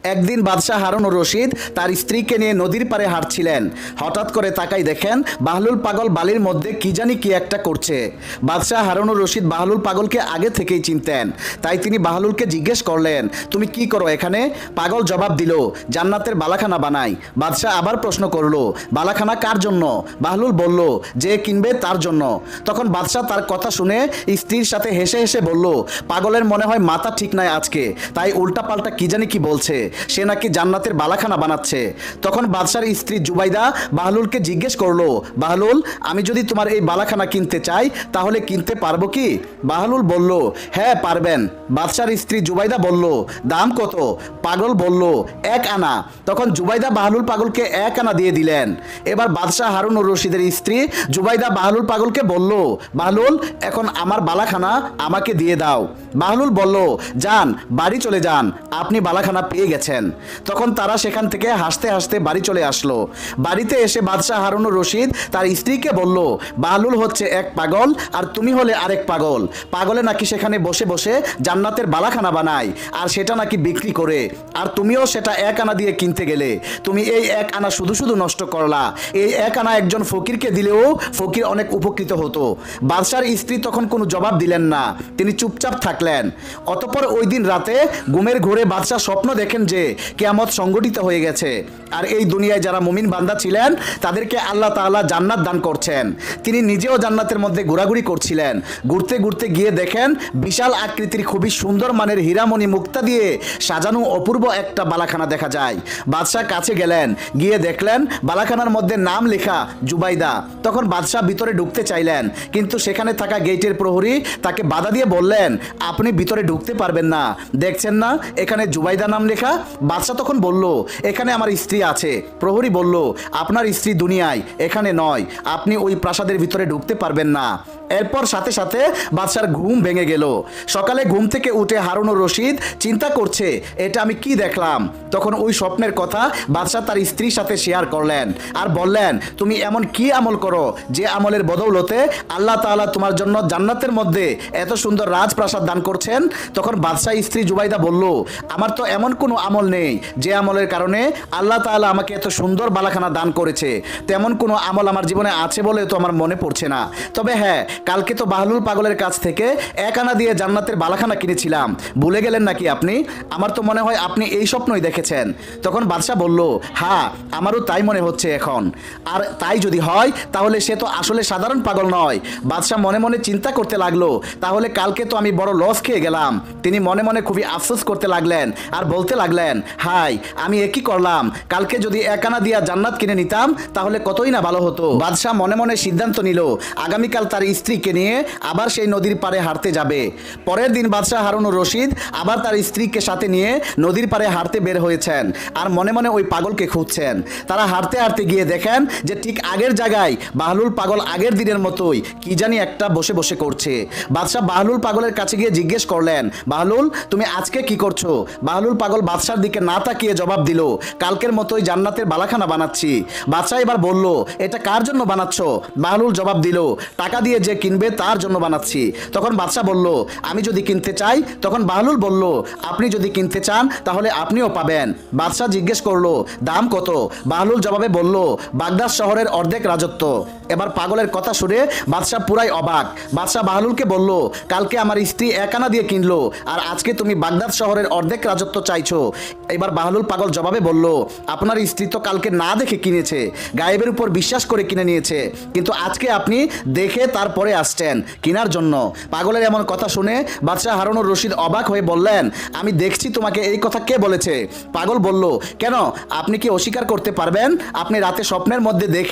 একদিন বাদশাহ হারুন রশিদ তার স্ত্রীকে নিয়ে নদীর পাড়ে হাঁটছিলেন। হঠাৎ করে তাকাই দেখেন বাহলুল পাগল বালির মধ্যে কি জানি কি একটা করছে। বাদশাহ হারুন রশিদ বাহলুল পাগলকে আগে থেকেই চিনতেন, তাই তিনি বাহলুলকে জিজ্ঞেস করলেন, তুমি কি করো এখানে? পাগল জবাব দিল, জান্নাতের বালাখানা বানাই। বাদশাহ আবার প্রশ্ন করলো, বালাখানা কার জন্য? বাহলুল বলল, যে কিনবে তার জন্য। তখন বাদশাহ তার কথা শুনে স্ত্রীর সাথে হেসে হেসে বলল, পাগলের মনে হয় মাথা ঠিক নাই আজকে, তাই উল্টাপাল্টা কি জানি কি বলছে, সে নাকি জান্নাতের বালাখানা বানাচ্ছে। তখন বাদশার স্ত্রী জুবাইদা বাহলুলকে জিজ্ঞেস করলো, বাহলুল, আমি যদি তোমার এই বালাখানা কিনতে চাই তাহলে কিনতে পারবো কি? বাহলুল বলল, হ্যাঁ পারবেন। বাদশার স্ত্রী জুবাইদা বলল, দাম কত? পাগল বলল, 1 আনা। তখন জুবাইদা বাহলুল পাগলকে 1 আনা দিয়ে দিলেন। এবার বাদশাহ হারুন রশিদের স্ত্রী জুবাইদা বাহলুল পাগলকে বলল, বাহলুল, এখন আমার বালাখানা আমাকে দিয়ে দাও। বাহলুল বলল, যান, বাড়ি চলে যান, আপনি বালাখানা পেয়ে গেছেন। তখন তারা সেখান থেকে হাসতে হাসতে বাড়ি চলে আসলো। বাড়িতে এসে বাদশাহ হারুন রশিদ তার স্ত্রীকে বলল, বাহলুল হচ্ছে এক পাগল আর তুমি হলে আরেক পাগল। পাগলে নাকি সেখানে বসে বসে জান্নাতের বালাখানা বানায় আর সেটা নাকি বিক্রি করে, আর তুমিও সেটা 1 আনা দিয়ে কিনতে গেলে। তুমি এই 1 আনা শুধু শুধু নষ্ট করলা। এই 1 আনা একজন ফকিরকে দিলেও ফকির অনেক উপকৃত হতো। বাদশার স্ত্রী তখন কোনো জবাব দিলেন না, তিনি চুপচাপ থাকলেন। অতঃপর ওই দিন রাতে ঘুমের ঘোরে বাদশাহ স্বপ্ন দেখেন যে কিয়ামত সংগঠিত হয়ে গেছে আর এই দুনিয়ায় যারা মুমিন বান্দা ছিলেন তাদেরকে আল্লাহ তাআলা জান্নাত দান করছেন। তিনি নিজেও জান্নাতের মধ্যে ঘোরাঘুরি করছিলেন। ঘুরতে ঘুরতে গিয়ে দেখেন বিশাল আকৃতির খুবই সুন্দর মানের হীরামণি মুক্তা দিয়ে সাজানো অপূর্ব একটা বালাখানা দেখা যায়। বাদশাহ কাছে গেলেন, গিয়ে দেখলেন বালাখানার মধ্যে নাম লেখা জুবাইদা। তখন বাদশাহ ভিতরে ঢুকতে চাইলেন, কিন্তু সেখানে থাকা গেটের প্রহরী তাকে বাধা দিয়ে বললেন, আপনি ভিতরে ঢুকতে পারবেন না, দেখছেন না এখানে জুবাইদা নাম লেখা। বাদশাহ তখন বলল, এখানে আমার স্ত্রী আছে। প্রহরী বলল, আপনার স্ত্রী দুনিয়ায়, এখানে নয়, আপনি ওই প্রাসাদের ভিতরে ঢুকতে পারবেন না। এরপর সাথে সাথে বাদশার ঘুম ভেঙে গেল। সকালে ঘুম থেকে উঠে হারুন রশিদ চিন্তা করছে, এটা আমি কি দেখলাম। তখন ওই স্বপ্নের কথা বাদশাহ তার স্ত্রীর সাথে শেয়ার করলেন আর বললেন, তুমি এমন কি আমল করো যে আমলের বদৌলতে আল্লাহ তাআলা তোমার জন্য জান্নাতের মধ্যে এত সুন্দর রাজপ্রাসাদ দান করছেন। তখন বাদশাহ স্ত্রী জুবাইদা বলল, আমার তো এমন কোনো আমল নেই যে আমলের কারণে আল্লাহ তাআলা আমাকে এত সুন্দর বালাখানা দান করেছে। তেমন কোনো আমল আমার জীবনে আছে বলে তো আমার মনে পড়ছে না। তবে হ্যাঁ, কালকে তো বাহলুল পাগলের কাছ থেকে 1 আনা দিয়ে জান্নাতের বালাখানা কিনেছিলাম, ভুলে গেলেন নাকি আপনি? আমার তো মনে হয় আপনি এই স্বপ্নই দেখেছেন। তখন বাদশাহ বলল, হ্যাঁ, আমারও তাই মনে হচ্ছে এখন। আর তাই যদি হয় তাহলে সে তো আসলে সাধারণ পাগল নয়। বাদশাহ মনে মনে চিন্তা করতে লাগলো, তাহলে কালকে তো আমি বড় লস খেয়ে গেলাম। তিনি মনে মনে খুবই আফসোস করতে লাগলেন আর বলতে লাগলেন, হাই, আমি একই করলাম, কালকে যদি 1 আনা দিয়া জান্নাত কিনে নিতাম তাহলে কতই না ভালো হতো। বাদশাহ মনে মনে সিদ্ধান্ত নিল আগামীকাল তার স্ত্রীকে নিয়ে আবার সেই নদীর পাড়ে হাঁটতে যাবে। পরের দিন বাদশাহ হারুন রশিদ আবার তার স্ত্রীকে সাথে নিয়ে নদীর পাড়ে হাঁটতে বের হয়েছেন আর মনে মনে ওই পাগলকে খুঁজছেন। তারা হাঁটতে হাঁটতে গিয়ে দেখেন যে ঠিক আগের জায়গায় বাহলুল পাগল আগের দিনের মতোই কি জানি একটা বসে বসে করছে। বাদশাহ বাহলুল পাগলের কাছে গিয়ে জিজ্ঞেস করলেন, বাহলুল, তুমি আজকে কি করছো? বাহলুল পাগল বাদশার দিকে না তাকিয়ে জবাব দিল, কালকের মতোই জান্নাতের বালাখানা বানাচ্ছি। বাদশাহ এবার বলল, এটা কার জন্য বানাচ্ছ? বাহলুল জবাব দিল, টাকা দিয়ে যে কিনবে তার জন্য বানাচ্ছি। তখন বাদশাহ বলল, আমি যদি কিনতে চাই? তখন বাহলুল বলল, আপনি যদি কিনতে চান তাহলে আপনিও পাবেন। বাদশাহ জিজ্ঞেস করলো, দাম কত? বাহলুল জবাবে বলল, বাগদাদ শহরের অর্ধেক রাজত্ব। এবার পাগলের কথা শুনে বাদশাহ পুরাই অবাক। বাদশাহ বাহলুলকে বলল, কালকে আমার স্ত্রী 1 আনা দিয়ে কিনলো আর আজকে তুমি বাগদাদ শহরের অর্ধেক রাজত্ব চাইছো। এবার বাহলুল পাগল জবাবে বলল, আপনার স্ত্রী তো কালকে না দেখে কিনেছে, গায়েবের উপর বিশ্বাস করে কিনে নিয়েছে, কিন্তু আজকে আপনি দেখে তারপরে আসছেন কেনার জন্য। পাগলের এমন কথা শুনে বাদশাহ হারুন রশিদ অবাক হয়ে বললেন, আমি দেখছি তোমাকে এই কথা কে বলেছে? পাগল বলল, কেন, আপনি কি অস্বীকার করতে পারবেন? আপনি রাতে স্বপ্নের মধ্যে দেখে